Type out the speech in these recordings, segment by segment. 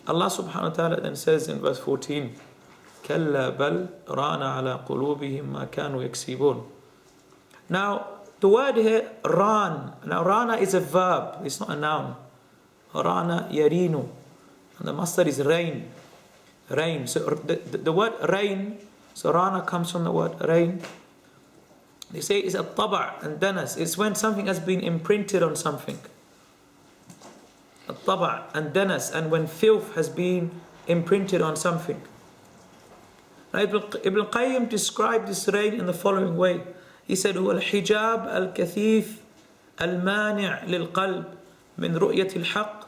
Allah subhanahu wa ta'ala then says in verse 14, كَلَّا بَلْ رَانَ عَلَى قُلُوبِهِمْ مَا كَانُوا يَكْسِبُونَ. Now, the word here, ran. Now, rana is a verb, it's not a noun. Rana yarinu. And the masdar is rain. Rain. So the word rain, so rana comes from the word rain. They say it's a taba' and danas. It's when something has been imprinted on something. A taba' and danas, and when filth has been imprinted on something. Now Ibn Qayyim described this rain in the following way. He said, هو الحجاب الكثيف المانع للقلب من رؤية الحق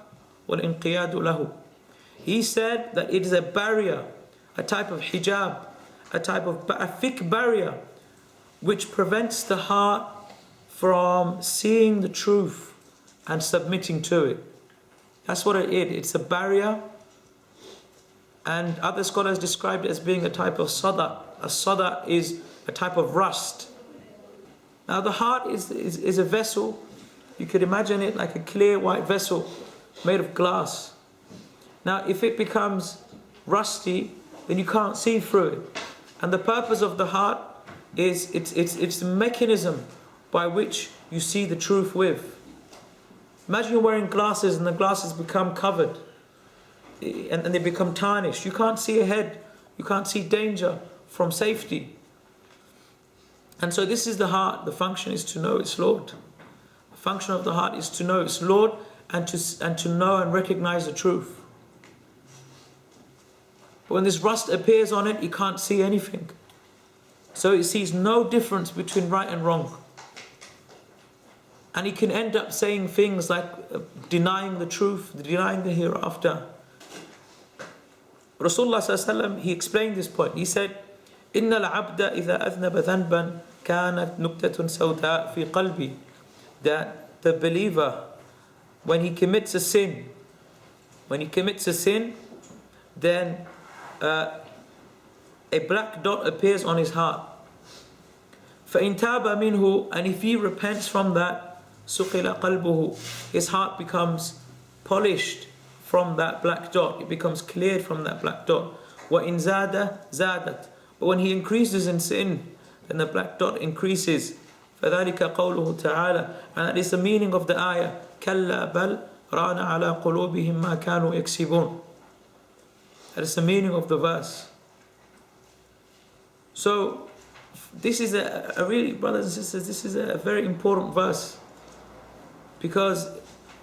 والانقياد له. He said that it is a barrier, a type of hijab, a thick barrier which prevents the heart from seeing the truth and submitting to it. That's what it is. It's a barrier, and other scholars described it as being a type of sada. A sada is a type of rust. Now the heart is a vessel. You could imagine it like a clear white vessel made of glass. Now if it becomes rusty, then you can't see through it. And the purpose of the heart is it's the mechanism by which you see the truth with. Imagine you're wearing glasses and the glasses become covered and they become tarnished. You can't see ahead. You can't see danger from safety. And so this is the heart. The function is to know its Lord. The function of the heart is to know its Lord and to know and recognize the truth. But when this rust appears on it, you can't see anything. So it sees no difference between right and wrong. And he can end up saying things like denying the truth, denying the hereafter. Rasulullah ﷺ, he explained this point. He said, إِنَّ الْعَبْدَ إِذَا أَذْنَبَ ذَنْبًا كَانَتْ نُكْتَةٌ سَوْدَاء فِي قَلْبِي. That the believer, when he commits a sin, then a black dot appears on his heart. فَإِن تَابَ مِنْهُ, and if he repents from that, سُقِلَ قَلْبُهُ, his heart becomes polished from that black dot. It becomes cleared from that black dot. وَإِن زَادَ زَادَتْ, but when he increases in sin, then the black dot increases. فَذَلِكَ قَوْلُهُ تَعَالَى, and that is the meaning of the ayah, كَلَّا بَلْ رَانَ عَلَى قُلُوبِهِمْ مَا كَانُوا يَكْسِبُونَ. That is the meaning of the verse. So this is a really, brothers and sisters, this is a very important verse, because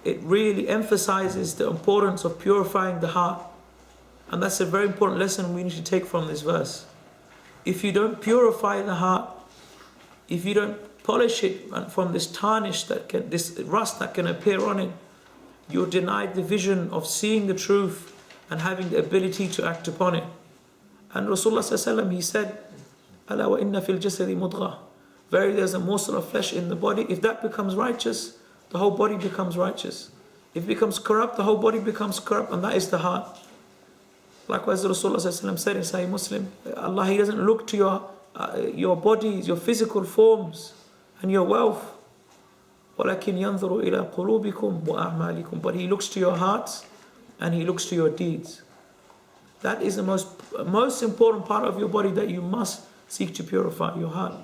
it really emphasizes the importance of purifying the heart. And that's a very important lesson we need to take from this verse. If you don't purify the heart, if you don't polish it from this tarnish this rust that can appear on it, you're denied the vision of seeing the truth and having the ability to act upon it. And Rasulullah ﷺ, he said, أَلَا وَإِنَّ فِي الْجَسَدِ مُضْغَةً, verily there's a morsel of flesh in the body. If that becomes righteous, the whole body becomes righteous. If it becomes corrupt, the whole body becomes corrupt, and that is the heart. Likewise, Rasulullah ﷺ said in Sahih Muslim, Allah, He doesn't look to your bodies, your physical forms, and your wealth. وَلَكِنْ يَنْظُرُ إِلَىٰ قُلُوبِكُمْ وَأَعْمَالِكُمْ, but He looks to your hearts and He looks to your deeds. That is the most important part of your body that you must seek to purify, your heart.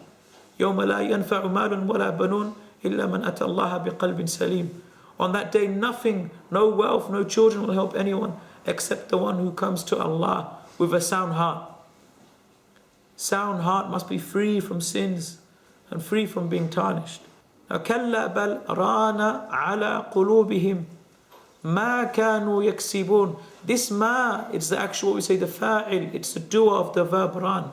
يَوْمَ لَا يَنْفَعُ مَالٌ وَلَا بَنُونَ إِلَّا مَنْ أَتَى اللَّهَ بِقَلْبٍ سَلِيمٍ. On that day, nothing, no wealth, no children will help anyone except the one who comes to Allah with a sound heart. Sound heart must be free from sins and free from being tarnished. Now, كَلَّا بَلْ رَانَ عَلَى قُلُوبِهِمْ مَا كَانُوا يَكْسِبُونَ. This ma, it's the actual, we say the fa'il, it's the doer of the verb ran.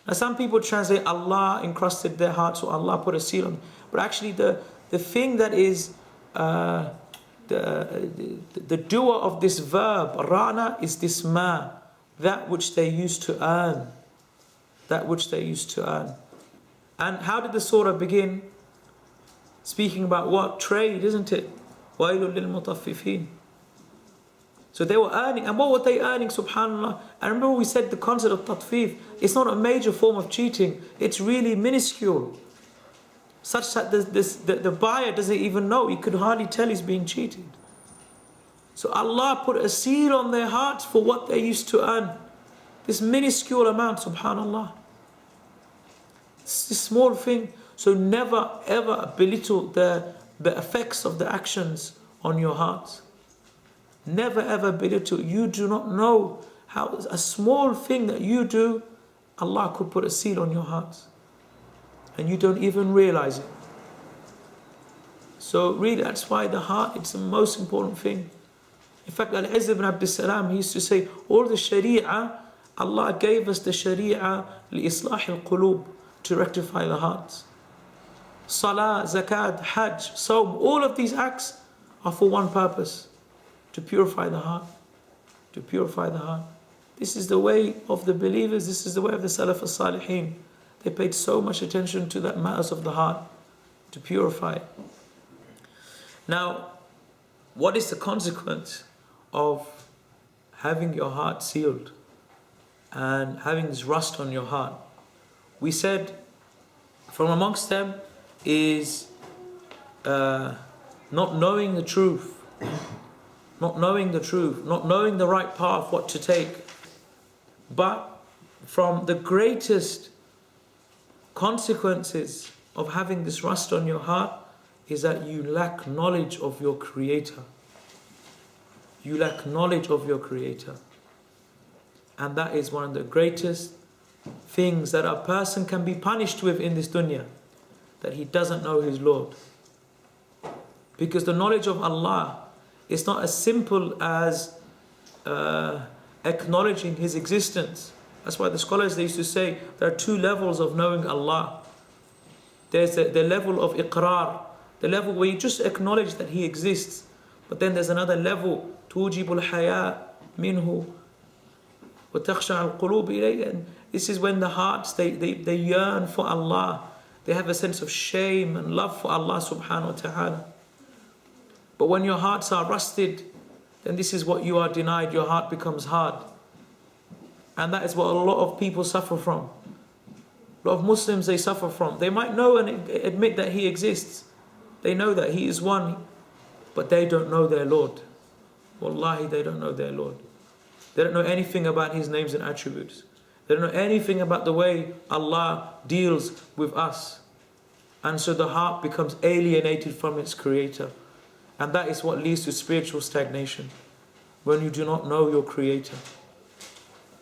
Now some people translate Allah encrusted their hearts, or Allah put a seal on. But actually the thing that is the doer of this verb, rana, is this ma, that which they used to earn. That which they used to earn. And how did the surah begin? Speaking about what? Trade, isn't it? وَيْلٌ لِلْمُطَفِّفِينَ. So they were earning. And what were they earning, subhanAllah? And remember we said the concept of tatfif, it's not a major form of cheating. It's really minuscule. Such that the buyer doesn't even know. He could hardly tell he's being cheated. So Allah put a seal on their hearts for what they used to earn. This minuscule amount, subhanallah. It's this small thing. So never ever belittle the effects of the actions on your hearts. Never ever belittle. You do not know how a small thing that you do, Allah could put a seal on your hearts. And you don't even realize it. So really, that's why the heart, it's the most important thing. In fact, Al-Izz ibn Abdus Salam, he used to say, all the Sharia, Allah gave us the Sharia li-islah al-qulub, to rectify the hearts. Salah, zakat, hajj, sawm, all of these acts are for one purpose, to purify the heart. To purify the heart. This is the way of the believers, this is the way of the Salaf al-Salihin. They paid so much attention to that matters of the heart, to purify it. Now, what is the consequence of having your heart sealed and having this rust on your heart? We said from amongst them is not knowing the truth, not knowing the truth, not knowing the right path, what to take. But from the greatest consequences of having this rust on your heart is that you lack knowledge of your Creator. You lack knowledge of your Creator. And that is one of the greatest things that a person can be punished with in this dunya, that he doesn't know his Lord. Because the knowledge of Allah is not as simple as acknowledging His existence. That's why the scholars, they used to say there are two levels of knowing Allah. There's the level of iqrar, the level where you just acknowledge that He exists. But then there's another level, توجب الحياء منه وتخشع القلوب إليه. And this is when the hearts, they yearn for Allah. They have a sense of shame and love for Allah subhanahu wa ta'ala. But when your hearts are rusted, then this is what you are denied. Your heart becomes hard. And that is what a lot of people suffer from. A lot of Muslims, they suffer from. They might know and admit that He exists. They know that He is one. But they don't know their Lord. Wallahi, they don't know their Lord. They don't know anything about His names and attributes. They don't know anything about the way Allah deals with us. And so the heart becomes alienated from its Creator. And that is what leads to spiritual stagnation, when you do not know your Creator.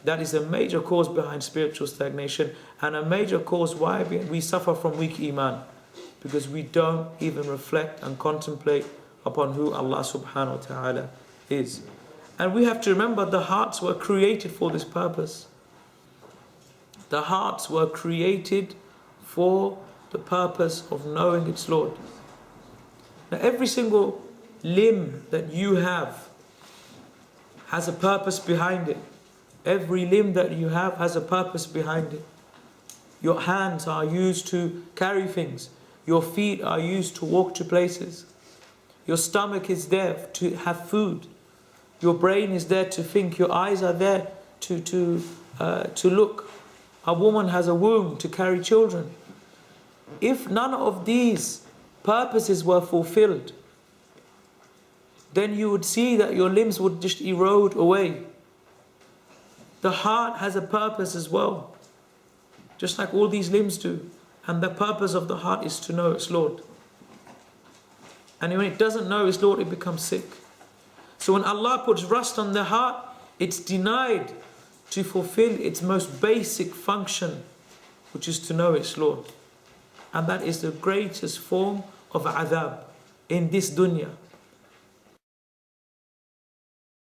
That is a major cause behind spiritual stagnation, and a major cause why we suffer from weak iman, because we don't even reflect and contemplate upon who Allah subhanahu wa ta'ala is. And we have to remember the hearts were created for this purpose. The hearts were created for the purpose of knowing its Lord. Now every single limb that you have has a purpose behind it. Every limb that you have has a purpose behind it. Your hands are used to carry things. Your feet are used to walk to places. Your stomach is there to have food. Your brain is there to think. Your eyes are there to look. A woman has a womb to carry children. If none of these purposes were fulfilled, then you would see that your limbs would just erode away. The heart has a purpose as well, just like all these limbs do. And the purpose of the heart is to know its Lord. And when it doesn't know its Lord, it becomes sick. So when Allah puts rust on the heart, it's denied to fulfill its most basic function, which is to know its Lord. And that is the greatest form of adhab in this dunya.